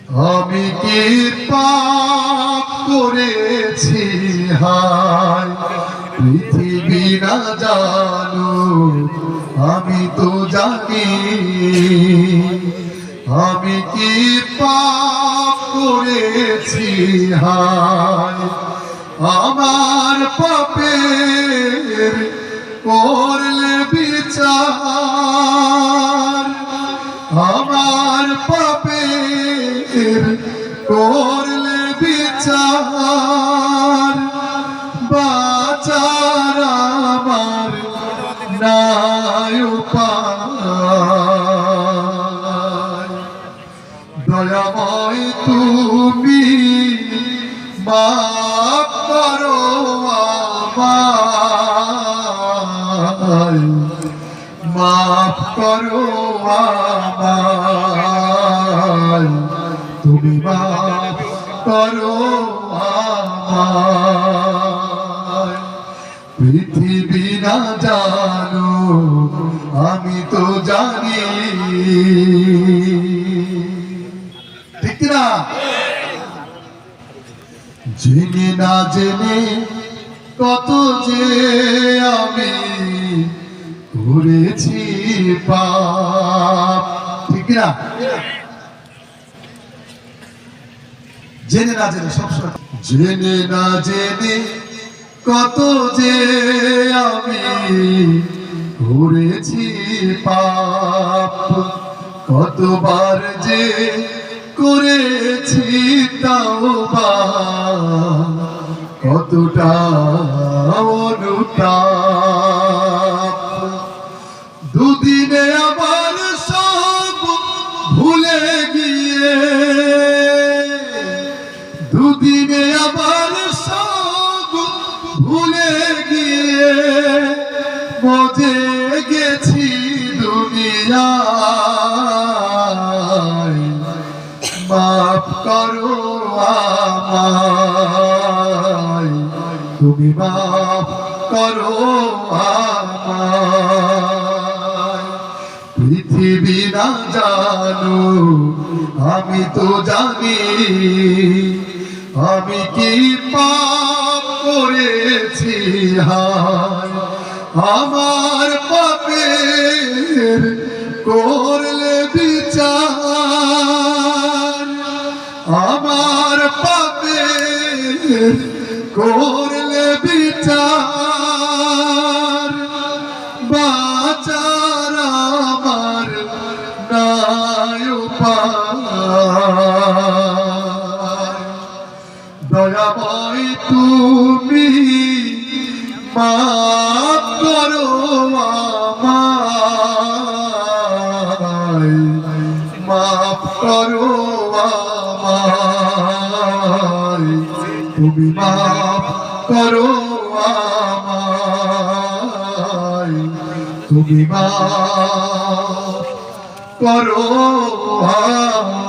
আমি কি পাপ করেছি হায় পৃথিবী না জানো আমি তো জানি আমি কি পাপ করেছি হায় আমার পাপের করলে বিচার আমার পাপের করলে বিচার বাঁচার আমার নাই উপায় দয়াময় তুমি মাফ করো আমায় মাফ করো আমায় তুমি মাফ করো আমায় পৃথিবী না জানো আমি তো জানি ঠিক না জেনে না জেনে কত যে আমি করেছি পাপ ঠিক না জেনে না জেনে সবসময় জেনে না জেনে কত যে আমি করেছি পাপ কতবার যে করেছি তাওবা কতটা অনুতাপ দুদিনে আবার সব ভুলে গিয়ে দুদিনে আবার সব ভুলে গিয়ে মজে গেছি দুনিয়ায় মাফ করো আমায় তুমি মাফ করো আমায় পৃথিবী না জানো আমি তো জানি আমি কি পাপ করেছি হায় আমার পাপের করলে বিচার আমার পাপের করলে বিচার বাঁচার আমার নাই উপায় দয়াময় তুমি মাফ করো আমায় মাফ করো আমায় তুমি মাফ করো আমায় তুমি মাফ করো আমায়